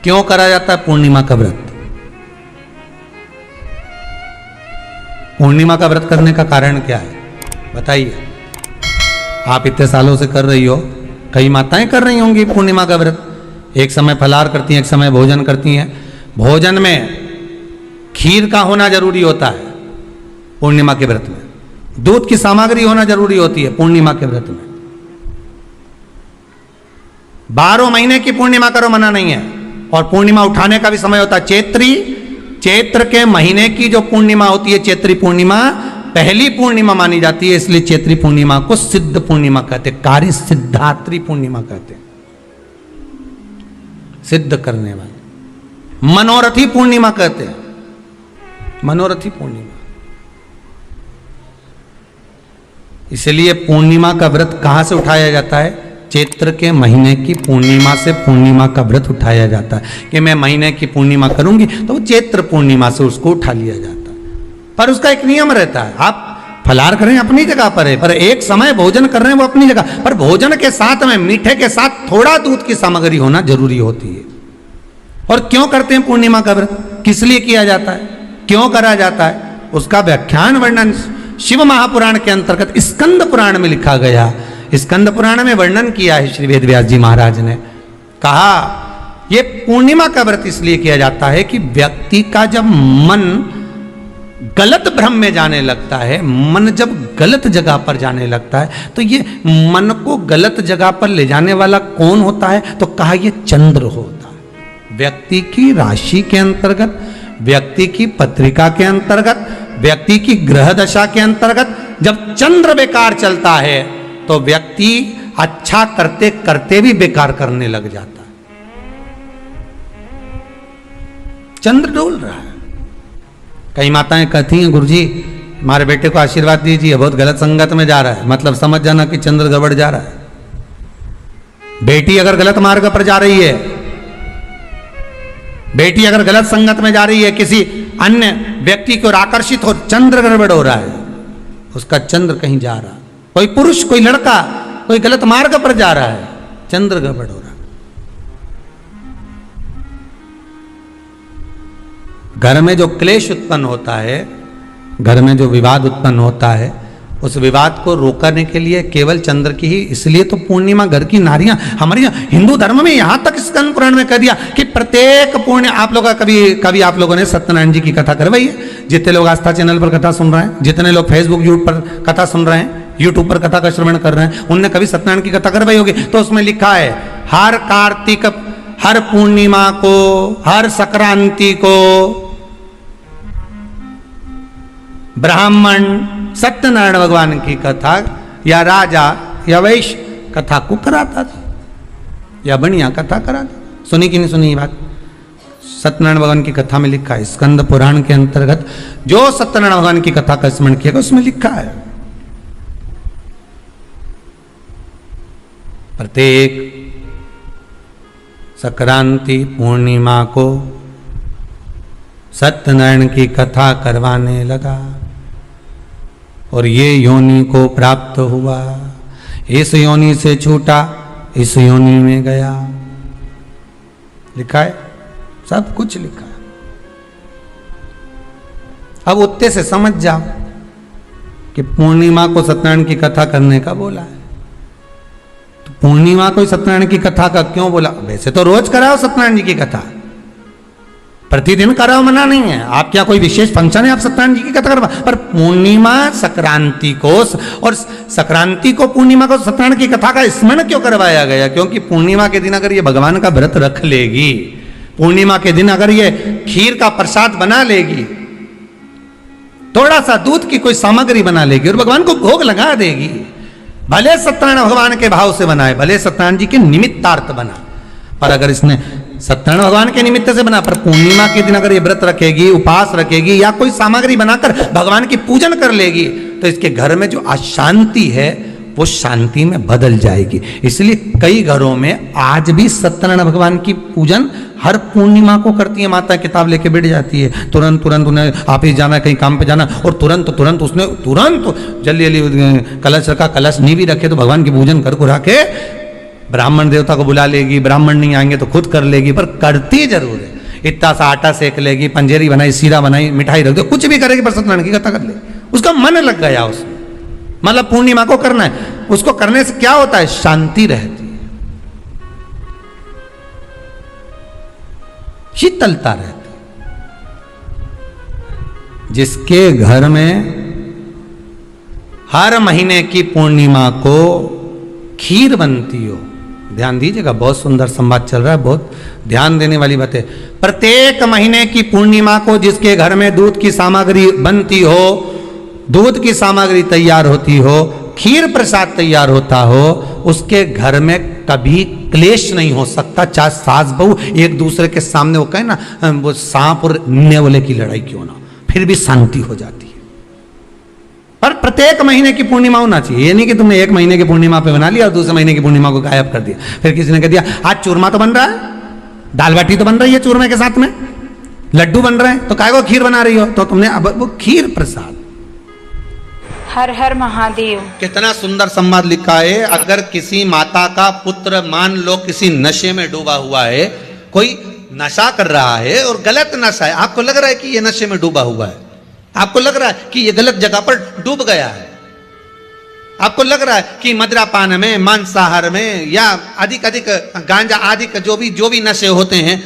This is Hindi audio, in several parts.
क्यों करा जाता है पूर्णिमा का व्रत? पूर्णिमा का व्रत करने का कारण क्या है बताइए? आप इतने सालों से कर रही हो, कई माताएं कर रही होंगी पूर्णिमा का व्रत। एक समय फलाहार करती हैं, एक समय भोजन करती हैं। भोजन में खीर का होना जरूरी होता है पूर्णिमा के व्रत में, दूध की सामग्री होना जरूरी होती है पूर्णिमा के व्रत में। 12 महीने की पूर्णिमा करो मना नहीं है। और पूर्णिमा उठाने का भी समय होता है चैत्री, चैत्र के महीने की जो पूर्णिमा होती है चैत्री पूर्णिमा पहली पूर्णिमा मानी जाती है, इसलिए चैत्री पूर्णिमा को सिद्ध पूर्णिमा कहते, कार्य सिद्धात्री पूर्णिमा कहते, सिद्ध करने वाले। मनोरथी पूर्णिमा कहते हैं, मनोरथी पूर्णिमा। इसलिए पूर्णिमा का व्रत कहां से उठाया जाता है? चैत्र के महीने की पूर्णिमा से पूर्णिमा का व्रत उठाया जाता है कि मैं महीने की पूर्णिमा करूंगी तो वो चैत्र पूर्णिमा से उसको उठा लिया जाता है। पर उसका एक नियम रहता है, आप फलाहार करें अपनी जगह पर है, पर एक समय भोजन कर रहे हैं वो अपनी जगह पर। भोजन के साथ में मीठे के साथ थोड़ा दूध की सामग्री होना जरूरी होती है। और क्यों करते हैं पूर्णिमा का व्रत, किस लिए किया जाता है, क्यों करा जाता है, उसका व्याख्यान वर्णन शिव महापुराण के अंतर्गत स्कंद पुराण में लिखा गया। स्कंद पुराण में वर्णन किया है श्री वेद व्यास जी महाराज ने। कहा ये पूर्णिमा का व्रत इसलिए किया जाता है कि व्यक्ति का जब मन गलत भ्रम में जाने लगता है, मन जब गलत जगह पर जाने लगता है, तो ये मन को गलत जगह पर ले जाने वाला कौन होता है? तो कहा ये चंद्र होता है। व्यक्ति की राशि के अंतर्गत, व्यक्ति की पत्रिका के अंतर्गत, व्यक्ति की ग्रह दशा के अंतर्गत जब चंद्र बेकार चलता है तो व्यक्ति अच्छा करते करते भी बेकार करने लग जाता है। चंद्र डोल रहा है। कई माताएं कहती हैं गुरुजी हमारे बेटे को आशीर्वाद दीजिए, बहुत गलत संगत में जा रहा है। मतलब समझ जाना कि चंद्र गड़बड़ जा रहा है। बेटी अगर गलत मार्ग पर जा रही है, बेटी अगर गलत संगत में जा रही है, किसी अन्य व्यक्ति की ओर आकर्षित हो, चंद्र गड़बड़ हो रहा है, उसका चंद्र कहीं जा रहा है। कोई पुरुष, कोई लड़का, कोई गलत मार्ग पर जा रहा है, चंद्र गड़बड़ हो रहा है। घर में जो क्लेश उत्पन्न होता है, घर में जो विवाद उत्पन्न होता है, उस विवाद को रोकने के लिए केवल चंद्र की ही, इसलिए तो पूर्णिमा घर की नारियां हमारे हिंदू धर्म में यहां तक स्कंद पुराण में कह दिया कि प्रत्येक पूर्णिमा आप लोग कभी आप लोगों ने सत्यनारायण जी की कथा करवाई है? जितने लोग आस्था चैनल पर कथा सुन रहे हैं, जितने लोग फेसबुक यूट्यूब पर कथा सुन रहे हैं, यूट्यूब पर कथा का श्रवण कर रहे हैं, उनने कभी सत्यनारायण की कथा करवाई होगी। तो उसमें लिखा है हर कार्तिक, हर पूर्णिमा को, हर संक्रांति को ब्राह्मण सत्यनारायण भगवान की कथा या राजा या वैश्य कथा को कराता था या बढ़िया कथा कराता। सुनी कि नहीं सुनी बात? सत्यनारायण भगवान की कथा में लिखा है, स्कंद पुराण के अंतर्गत जो सत्यनारायण भगवान की कथा का स्मरण किया उसमें लिखा है प्रत्येक संक्रांति पूर्णिमा को सत्यनारायण की कथा करवाने लगा और ये योनि को प्राप्त हुआ, इस योनि से छूटा, इस योनि में गया। लिखा है, सब कुछ लिखा है। अब उत्ते से समझ जाओ कि पूर्णिमा को सत्यनारायण की कथा करने का बोला है। तो पूर्णिमा को सत्यनारायण की कथा का क्यों बोला? वैसे तो रोज कराओ सत्यनारायण जी की कथा, प्रतिदिन कराओ, मना नहीं है। आप क्या कोई विशेष फंक्शन है आप सत्यनारायण जी की कथा करवा, पर पूर्णिमा संक्रांति को और संक्रांति को पूर्णिमा को सत्यनारायण की कथा का स्मरण क्यों करवाया गया? क्योंकि पूर्णिमा के दिन अगर ये भगवान का व्रत रख लेगी, पूर्णिमा के दिन अगर ये खीर का प्रसाद बना लेगी, थोड़ा सा दूध की कोई सामग्री बना लेगी और भगवान को भोग लगा देगी, भले सत्यनारायण भगवान के भाव से बनाए, भले सत्यनारायण जी के निमित्तार्थ बना, पर अगर इसने सत्यनारायण भगवान के निमित्त से बना, पर पूर्णिमा के दिन अगर ये व्रत रखेगी, उपास रखेगी या कोई सामग्री बनाकर भगवान की पूजन कर लेगी, तो इसके घर में जो अशांति है वो शांति में बदल जाएगी। इसलिए कई घरों में आज भी सत्यनारायण भगवान की पूजन हर पूर्णिमा को करती है। माता किताब लेके बैठ जाती है, तुरंत उन्हें ऑफिस जाना है, कहीं काम पे जाना, और तुरंत उसने जल्दी कलश रखा, कलश नहीं भी रखे तो भगवान की पूजन कर के ब्राह्मण देवता को बुला लेगी, ब्राह्मण नहीं आएंगे तो खुद कर लेगी, पर करती जरूर है। इतना सा आटा सेक लेगी, पंजेरी बनाई, सीरा बनाई, मिठाई रख दो, कुछ भी करेगी पर सत्यनारायण की कथा कर ले। उसका मन लग गया उसमें, मतलब पूर्णिमा को करना है। उसको करने से क्या होता है? शांति रहती है, शीतलता रहती है। जिसके घर में हर महीने की पूर्णिमा को खीर बनती हो, ध्यान दीजिएगा, बहुत सुंदर संवाद चल रहा है, बहुत ध्यान देने वाली बात है। प्रत्येक महीने की पूर्णिमा को जिसके घर में दूध की सामग्री बनती हो, दूध की सामग्री तैयार होती हो, खीर प्रसाद तैयार होता हो, उसके घर में कभी क्लेश नहीं हो सकता। चाहे सास बहू एक दूसरे के सामने वो कहे ना, वो सांप और नेवले की लड़ाई क्यों ना, फिर भी शांति हो जाती है। पर प्रत्येक महीने की पूर्णिमा होना चाहिए। ये नहीं कि तुमने एक महीने की पूर्णिमा पे बना लिया और दूसरे महीने की पूर्णिमा को गायब कर दिया। फिर किसी ने कह दिया आज चूरमा तो बन रहा है, दाल बाटी तो बन रही है चूरमे के साथ में, लड्डू बन रहे हैं, तो काहे को खीर बना रही हो? तो तुमने अब वो खीर प्रसाद। हर हर महादेव। कितना सुंदर संवाद लिखा है। अगर किसी माता का पुत्र मान लो किसी नशे में डूबा हुआ है, कोई नशा कर रहा है और गलत नशा है, आपको लग रहा है कि ये नशे में डूबा हुआ है, आपको लग रहा है कि ये गलत जगह पर डूब गया है, आपको लग रहा है कि मदिरापान में, मांसाहार में या अधिक गांजा आदि का जो भी नशे होते हैं,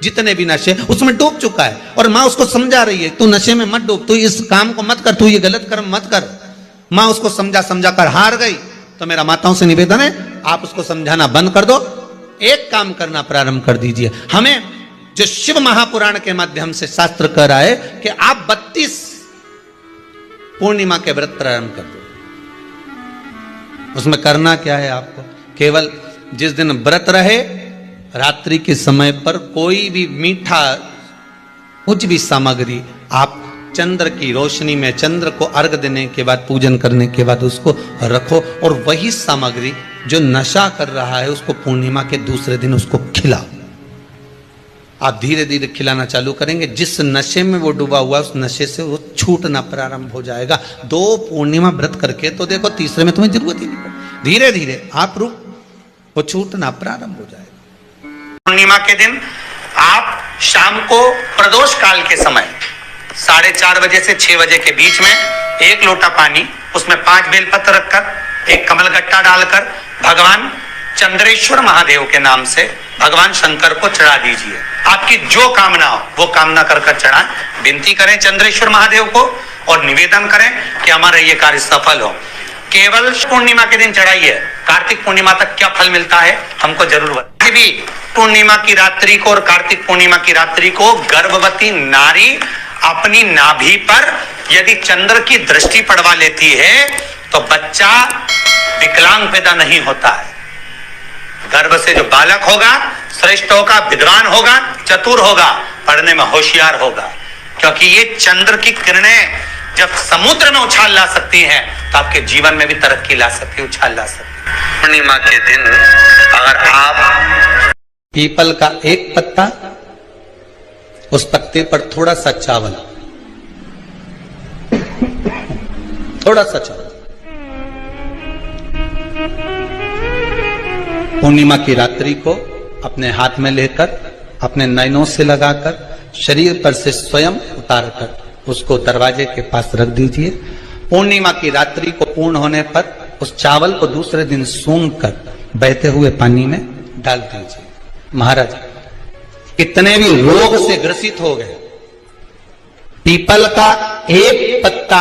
जितने भी नशे, उसमें डूब चुका है। और माँ उसको समझा रही है, तू नशे में मत डूब, तू इस काम को मत कर, तू ये गलत कर्म मत कर। माँ उसको समझा कर हार गई। तो मेरा माताओं से निवेदन है, आप उसको समझाना बंद कर दो, एक काम करना प्रारंभ कर दीजिए। हमें जो शिव महापुराण के माध्यम से शास्त्र कह रहा है कि आप 32 पूर्णिमा के व्रत प्रारंभ कर दो। उसमें करना क्या है आपको? केवल जिस दिन व्रत रहे, रात्रि के समय पर कोई भी मीठा कुछ भी सामग्री आप चंद्र की रोशनी में, चंद्र को अर्घ देने के बाद, पूजन करने के बाद उसको रखो, और वही सामग्री जो नशा कर रहा है उसको पूर्णिमा के दूसरे दिन उसको खिलाओ। आप धीरे धीरे खिलाना चालू करेंगे, जिस नशे में वो डूबा हुआ उस नशे से वो छूटना प्रारंभ हो जाएगा। 2 पूर्णिमा व्रत करके तो देखो, तीसरे में तुम्हें जरूरत ही नहीं पड़ेगी। धीरे धीरे आप वो छूटना प्रारंभ हो जाएगा। पूर्णिमा के दिन आप शाम को प्रदोष काल के समय 4:30 बजे से 6 बजे के बीच में 1 लोटा पानी, उसमें 5 बेलपत्र रखकर, 1 कमल गट्टा डालकर भगवान चंद्रेश्वर महादेव के नाम से भगवान शंकर को चढ़ा दीजिए। आपकी जो कामना हो वो कामना कर चढ़ाएं। विनती करें चंद्रेश्वर महादेव को और निवेदन करें कि हमारा ये कार्य सफल हो। केवल पूर्णिमा के दिन चढ़ाइए, कार्तिक पूर्णिमा तक क्या फल मिलता है हमको जरूर बताइए। भी पूर्णिमा की रात्रि को और कार्तिक पूर्णिमा की रात्रि को गर्भवती नारी अपनी नाभि पर यदि चंद्र की दृष्टि पड़वा लेती है तो बच्चा विकलांग पैदा नहीं होता है। गर्भ से जो बालक होगा श्रेष्ठ होगा, विद्वान होगा, चतुर होगा, पढ़ने में होशियार होगा, क्योंकि ये चंद्र की किरणें जब समुद्र में उछाल ला सकती हैं तो आपके जीवन में भी तरक्की ला सकती है, उछाल ला सकती है। पूर्णिमा के दिन अगर आप पीपल का एक पत्ता, उस पत्ते पर थोड़ा सा चावल, थोड़ा सा चावल पूर्णिमा की रात्रि को अपने हाथ में लेकर, अपने नयनों से लगाकर, शरीर पर से स्वयं उतारकर उसको दरवाजे के पास रख दीजिए। पूर्णिमा की रात्रि को पूर्ण होने पर उस चावल को दूसरे दिन सूंघ कर बहते हुए पानी में डाल दीजिए। महाराज कितने भी रोग से ग्रसित हो गए, पीपल का एक पत्ता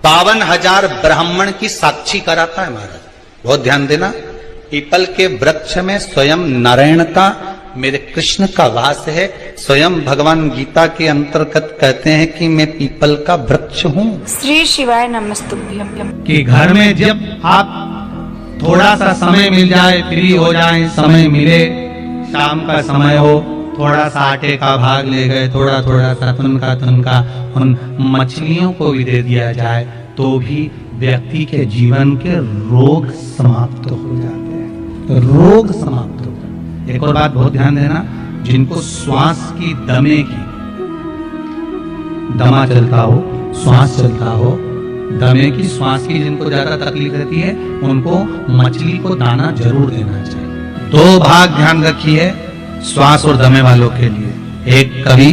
52,000 ब्राह्मण की साक्षी कराता है। महाराज बहुत ध्यान देना, पीपल के वृक्ष में स्वयं नारायण का, मेरे कृष्ण का वास है। स्वयं भगवान गीता के अंतर्गत कहते हैं कि मैं पीपल का वृक्ष हूँ। श्री शिवाय नमस्तुभ्यं। कि घर में जब आप थोड़ा सा समय मिल जाए, फ्री हो जाए, समय मिले, शाम का समय हो, थोड़ा सा आटे का भाग ले गए, थोड़ा थोड़ा सा तुनका उन मछलियों को भी दे दिया जाए तो भी व्यक्ति के जीवन के रोग समाप्त हो जाते हैं, तो रोग समाप्त हो जाते हैं। एक और बात बहुत ध्यान देना, जिनको श्वास की दमा चलता हो, श्वास चलता हो, दमे की, श्वास की जिनको ज्यादा तकलीफ रहती है उनको मछली को दाना जरूर देना चाहिए। 2 भाग ध्यान रखिए श्वास और दमे वालों के लिए। एक, कभी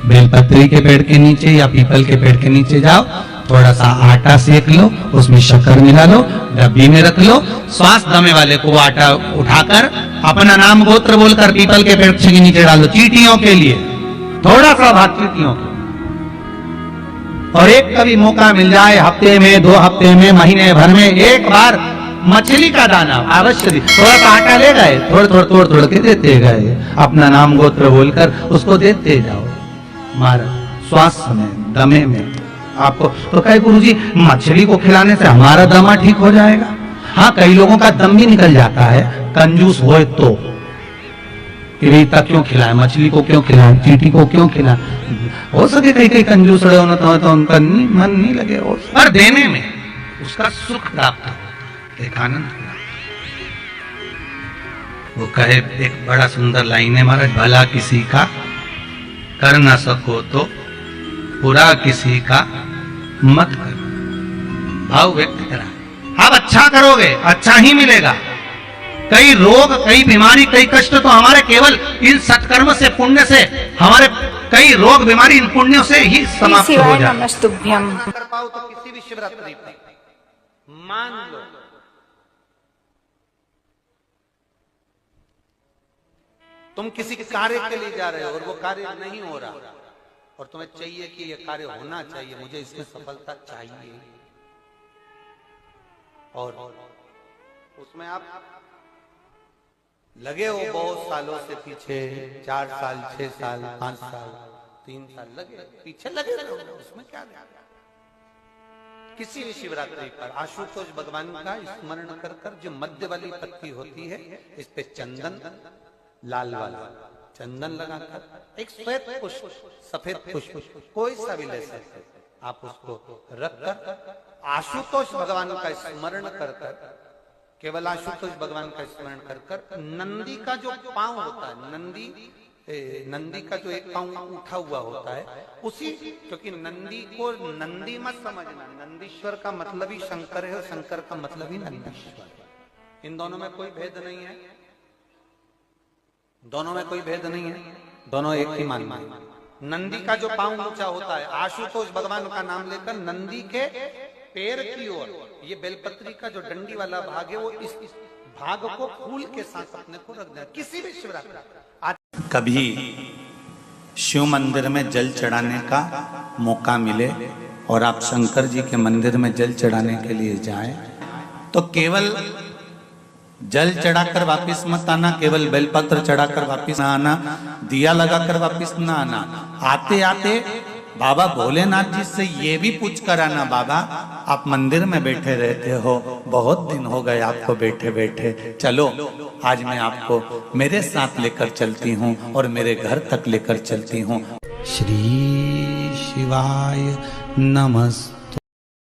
बेलपत्री के पेड़ के नीचे या पीपल के पेड़ के नीचे जाओ, थोड़ा सा आटा सेक लो, उसमें शक्कर मिला लो, डब्बी में रख लो, श्वास दमे वाले को आटा उठाकर अपना नाम गोत्र बोलकर पीपल के पेड़ के नीचे डाल दो। चींटियों के लिए थोड़ा सा भाग चींटियों के। और एक कभी मौका मिल जाए हफ्ते में, 2 हफ्ते में, महीने भर में एक बार मछली का दाना अवश्य दी। थोड़ा सा आटा ले गए, तोड़ के देते गए, अपना नाम गोत्र बोलकर उसको देते जाओ। मारा श्वास में, दमे में आपको तो कहे गुरुजी मछली को खिलाने से हमारा दमा ठीक हो जाएगा। हाँ, कई लोगों का दम भी निकल जाता है, कंजूस होए तो, कि भाई तक क्यों खिलाए, मछली को क्यों खिलाए, चींटी को क्यों खिलाए। हो सके कई कंजूस रहे हो ना तो उनका मन नहीं लगे, पर देने में उसका सुख प्राप्त हो, एक आनंद प्राप्त। वो कहे, एक बड़ा सुंदर लाइन है महाराज, भला किसी का कर ना सको तो बुरा किसी का मत करो। भाव व्यक्त करा, आप अच्छा करोगे अच्छा ही मिलेगा। कई रोग, कई बीमारी, कई कष्ट तो हमारे केवल इन सत्कर्म से, पुण्य से, हमारे कई रोग बीमारी इन पुण्यों से ही समाप्त हो शिवाय जाए। नमस्तुभ्यम। कर पाओ तो किसी भी शिवरात्रि पर मान लो तुम किसी कार्य के लिए जा रहे हो और वो कार्य नहीं हो रहा, और तुम्हें चाहिए कि ये कार्य होना चाहिए, मुझे इसमें सफलता चाहिए, और उसमें आप लगे हो बहुत सालों से पीछे, 4 साल, 6 साल, 5 साल, 3 साल लगे पीछे लगे रहो, उसमें क्या है? किसी भी शिवरात्रि पर आशुतोष भगवान का स्मरण कर कर जो मध्य वाली पत्ती होती है, इस पे चंदन, लाल वाला चंदन लगाकर एक श्वेत पुष्प, सफेद पुष्प, कोई सा भी ले सकते, आप उसको रखकर आशुतोष भगवान का स्मरण कर कर, केवल आशुतोष भगवान का स्मरण कर कर, नंदी का जो पांव होता है, नंदी का जो एक पांव उठा हुआ होता है, उसी, क्योंकि नंदी को नंदी मत समझना, नंदीश्वर का मतलब ही शंकर है और शंकर का मतलब ही नंदीश्वर। इन दोनों में कोई भेद नहीं है, दोनों में कोई भेद नहीं है, दोनों एक ही मानना है। नंदी का जो पांव ऊंचा होता है, आशुतोष भगवान का नाम लेकर नंदी के पैर की ओर, ये बेलपत्री का जो डंडी वाला भाग है, वो इस भाग को फूल के साथ अपने को रख देना। किसी भी शिवरात्रि कभी शिव मंदिर में जल चढ़ाने का मौका मिले और आप शंकर जी के मंदिर में जल चढ़ाने के लिए जाएं, तो केवल जल चढ़ाकर वापस मत आना, केवल बेलपत्र चढ़ाकर वापस ना आना, दिया लगाकर वापस ना आना। आते आते बाबा भोलेनाथ जी से ये भी पूछ कर आना, बाबा आप मंदिर में बैठे रहते हो, बहुत दिन हो गए आपको बैठे बैठे, चलो आज मैं आपको मेरे साथ लेकर चलती हूँ और मेरे घर तक लेकर चलती हूँ। श्री शिवाय नमस्ते।